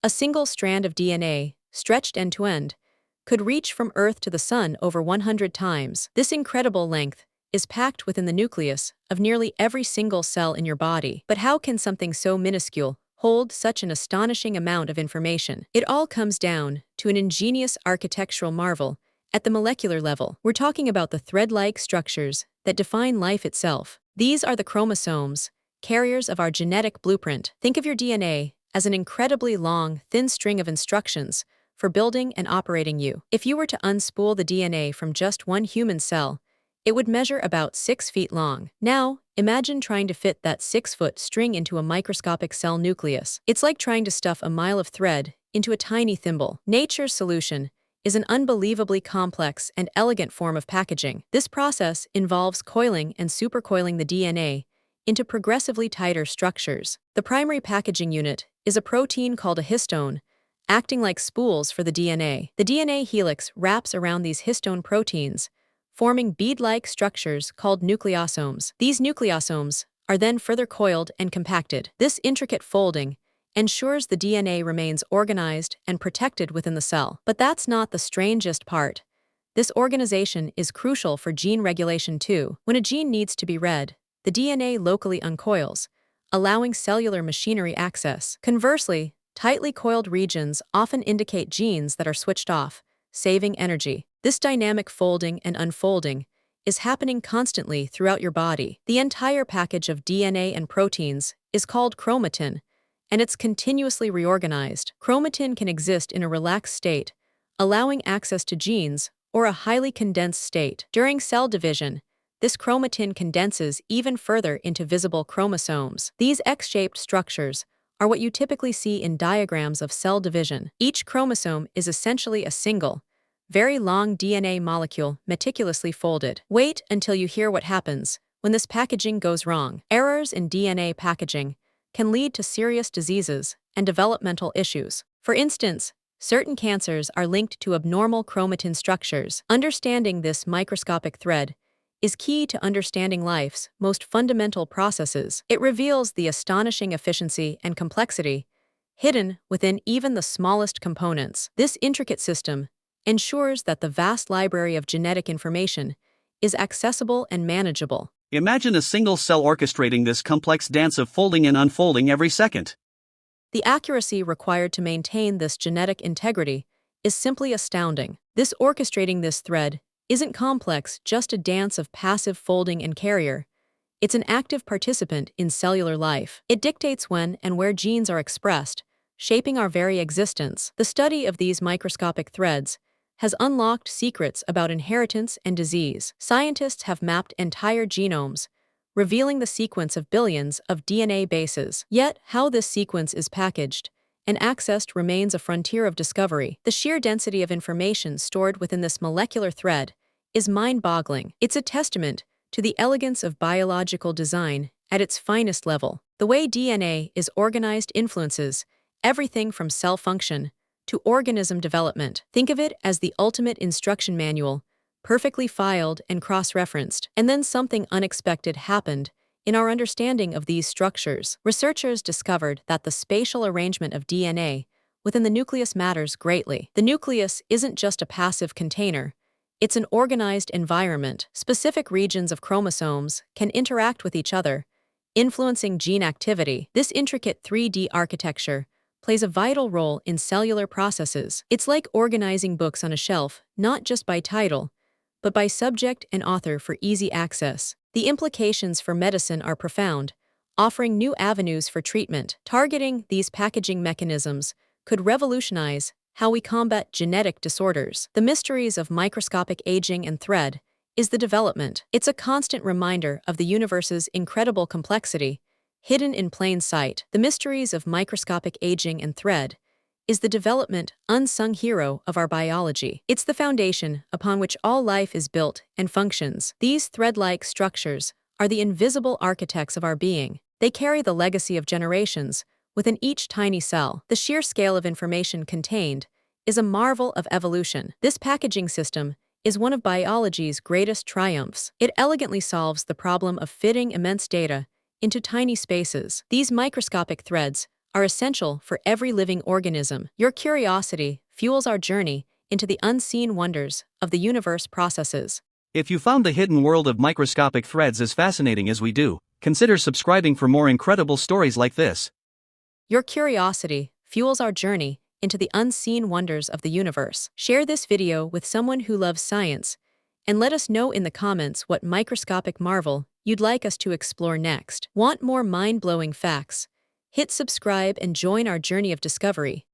A single strand of DNA, stretched end to end, could reach from Earth to the Sun over 100 times. This incredible length is packed within the nucleus of nearly every single cell in your body. But how can something so minuscule hold such an astonishing amount of information? It all comes down to an ingenious architectural marvel at the molecular level. We're talking about the thread-like structures that define life itself. These are the chromosomes, carriers of our genetic blueprint. Think of your DNA as an incredibly long, thin string of instructions for building and operating you. If you were to unspool the DNA from just one human cell, it would measure about 6 feet long. Now, imagine trying to fit that 6-foot string into a microscopic cell nucleus. It's like trying to stuff a mile of thread into a tiny thimble. Nature's solution is an unbelievably complex and elegant form of packaging. This process involves coiling and supercoiling the DNA into progressively tighter structures. The primary packaging unit is a protein called a histone, acting like spools for the DNA. The DNA helix wraps around these histone proteins, forming bead-like structures called nucleosomes. These nucleosomes are then further coiled and compacted. This intricate folding ensures the DNA remains organized and protected within the cell. But that's not the strangest part. This organization is crucial for gene regulation too. When a gene needs to be read, the DNA locally uncoils, allowing cellular machinery access. Conversely, tightly coiled regions often indicate genes that are switched off, saving energy. This dynamic folding and unfolding is happening constantly throughout your body. The entire package of DNA and proteins is called chromatin, and it's continuously reorganized. Chromatin can exist in a relaxed state, allowing access to genes, or a highly condensed state. During cell division, this chromatin condenses even further into visible chromosomes. These X-shaped structures are what you typically see in diagrams of cell division. Each chromosome is essentially a single, very long DNA molecule meticulously folded. Wait until you hear what happens when this packaging goes wrong. Errors in DNA packaging can lead to serious diseases and developmental issues. For instance, certain cancers are linked to abnormal chromatin structures. Understanding this microscopic thread is key to understanding life's most fundamental processes. It reveals the astonishing efficiency and complexity hidden within even the smallest components. This intricate system ensures that the vast library of genetic information is accessible and manageable. Imagine a single cell orchestrating this complex dance of folding and unfolding every second. The accuracy required to maintain this genetic integrity is simply astounding. This orchestrating this thread isn't complex, just a dance of passive folding and carrier. It's an active participant in cellular life. It dictates when and where genes are expressed, shaping our very existence. The study of these microscopic threads has unlocked secrets about inheritance and disease. Scientists have mapped entire genomes, revealing the sequence of billions of DNA bases. Yet, how this sequence is packaged and accessed remains a frontier of discovery. The sheer density of information stored within this molecular thread is mind-boggling. It's a testament to the elegance of biological design at its finest level. The way DNA is organized influences everything from cell function to organism development. Think of it as the ultimate instruction manual, perfectly filed and cross-referenced. And then something unexpected happened in our understanding of these structures. Researchers discovered that the spatial arrangement of DNA within the nucleus matters greatly. The nucleus isn't just a passive container. It's an organized environment. Specific regions of chromosomes can interact with each other, influencing gene activity. This intricate 3D architecture plays a vital role in cellular processes. It's like organizing books on a shelf, not just by title, but by subject and author for easy access. The implications for medicine are profound, offering new avenues for treatment. Targeting these packaging mechanisms could revolutionize how we combat genetic disorders. The mysteries of microscopic aging and thread is the development. It's a constant reminder of the universe's incredible complexity, hidden in plain sight. The mysteries of microscopic aging and thread is the development unsung hero of our biology. It's the foundation upon which all life is built and functions. These thread-like structures are the invisible architects of our being. They carry the legacy of generations within each tiny cell. The sheer scale of information contained is a marvel of evolution. This packaging system is one of biology's greatest triumphs. It elegantly solves the problem of fitting immense data into tiny spaces. These microscopic threads are essential for every living organism. Your curiosity fuels our journey into the unseen wonders of the universe processes. If you found the hidden world of microscopic threads as fascinating as we do, consider subscribing for more incredible stories like this. Your curiosity fuels our journey into the unseen wonders of the universe. Share this video with someone who loves science, and let us know in the comments what microscopic marvel you'd like us to explore next. Want more mind-blowing facts? Hit subscribe and join our journey of discovery.